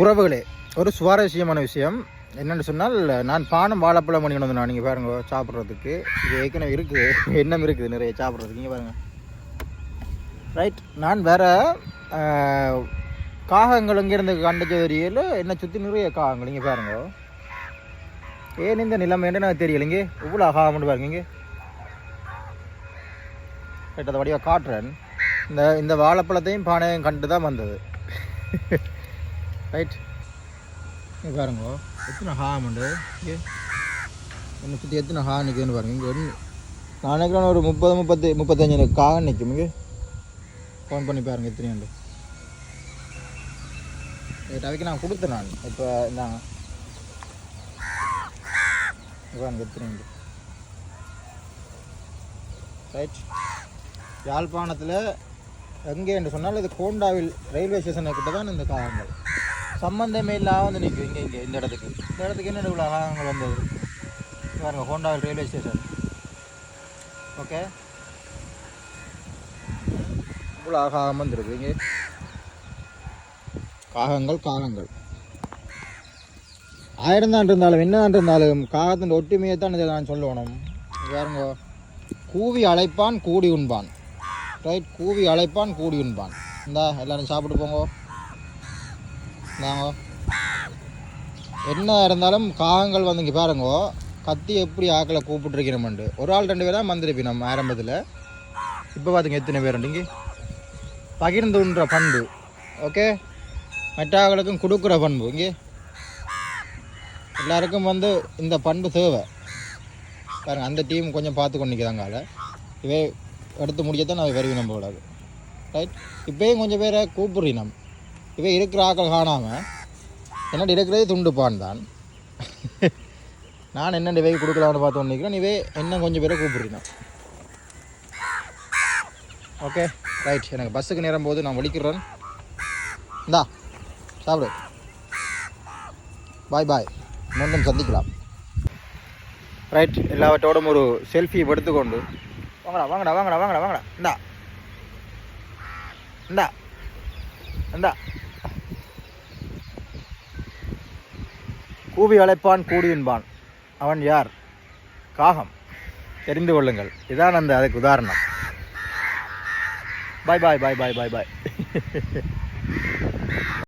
உறவுகளே, ஒரு சுவாரஸ்யமான விஷயம் என்னென்னு சொன்னால், நான் பானம் வாழைப்பழம் பண்ணி கொண்டு வந்தேன். நீங்கள் பாருங்க சாப்பிட்றதுக்கு. இது ஏற்கனவே இருக்குது, எண்ணம் இருக்குது நிறைய சாப்பிட்றதுக்கு. நீங்கள் பாருங்கள். ரைட், நான் வேறு காகங்கள் இங்கேருந்து கண்டுக்க தெரியல, என்னை சுற்றி நிறைய காகங்கள். இங்கே பாருங்க, ஏன் இந்த நிலைமைன்னு எனக்கு தெரியல. இங்கே இவ்வளோ காகம்னு பாருங்க. இங்கே ரைட், அதை வடிவாக காட்டுறேன். இந்த வாழைப்பழத்தையும் பானையும் கண்டு தான் வந்தது. ரைட், இங்கே பாருங்க எத்தனை ஹாம் உண்டு. இங்கே என்னை சுற்றி எத்தனை ஹா நிற்குதுன்னு பாருங்க. இங்கே நான் நினைக்கிறேன் ஒரு 30-35 காகம் நிற்கும். இங்கே ஃபோன் பண்ணி பாருங்கள் எத்தனை உண்டு. ரைட், அதுக்கு நான் கொடுத்தேன். நான் இப்போ இந்தாங்க பாருங்க எத்தனை உண்டு. ரைட், யாழ்ப்பாணத்தில் எங்கே என்று சொன்னால் இது கோண்டாவில் ரயில்வே ஸ்டேஷனுக்கிட்ட தான் இந்த காகங்கள் சம்பந்தமே இல்லாமல் வந்து நிற்கும். இங்கே இந்த இடத்துக்கு என்ன இவ்வளோ காகங்கள் வந்தது பாருங்கள். Kondavil railway station. ஓகே, இவ்வளோ காகம் வந்துருக்கு. இங்கே காகங்கள் 1000 தான் இருந்தாலும் என்ன இருந்தாலும் காகத்தின் ஒற்றுமையை தான் இதை நான் சொல்லணும். பாருங்க, கூவி அழைப்பான் கூடி உண்பான். ரைட், கூவி அழைப்பான் கூடி உண்பான். இந்தா எல்லோரும் சாப்பிட்டு போங்க. இந்தாங்க, என்ன இருந்தாலும் காகங்கள் வந்து இங்கே பாருங்க கத்தி எப்படி ஆக்களை கூப்பிட்டுருக்கிறோம்ண்டு. ஒரு ஆள் 2 பேர் தான் வந்திருப்பி நம்ம ஆரம்பத்தில். இப்போ பார்த்துங்க எத்தனை பேர் இங்கே பகிர்ந்துன்ற பண்பு. ஓகே, மற்றவர்களுக்கும் கொடுக்குற பண்பு. இங்கே எல்லாருக்கும் வந்து இந்த பண்பு தேவை பாருங்கள். அந்த டீம் கொஞ்சம் பார்த்து கொண்டு நிற்கிறாங்கால இவை எடுத்து முடியத்தான் நான் வருவி நம்ப கூடாது. ரைட், இப்போயும் கொஞ்சம் பேரை கூப்பிடுறோம். இவை இருக்கிற ஆக்கள் காணாமல் என்னென்ன இருக்கிறதே துண்டுப்பான் தான். நான் என்னென்ன இவை கொடுக்கலாம்னு பார்த்து கொண்டு நிற்கிறேன். இவை என்ன கொஞ்சம் பேரை கூப்பிடுறோம். ஓகே ரைட், எனக்கு பஸ்ஸுக்கு நேரம் போது நான் வலிக்கிறேன். இந்தா சாப்பிடு. பாய் பாய், மீண்டும் சந்திக்கலாம். ரைட், எல்லாவற்றோடும் ஒரு செல்ஃபி எடுத்துக்கொண்டு வாங்கடா. இந்தா கூவி அழைப்பான் கூடி உண்பான். அவன் யார்? காகம். தெரிந்து கொள்ளுங்கள். இதான் அதுக்கு உதாரணம். பாய் பாய்.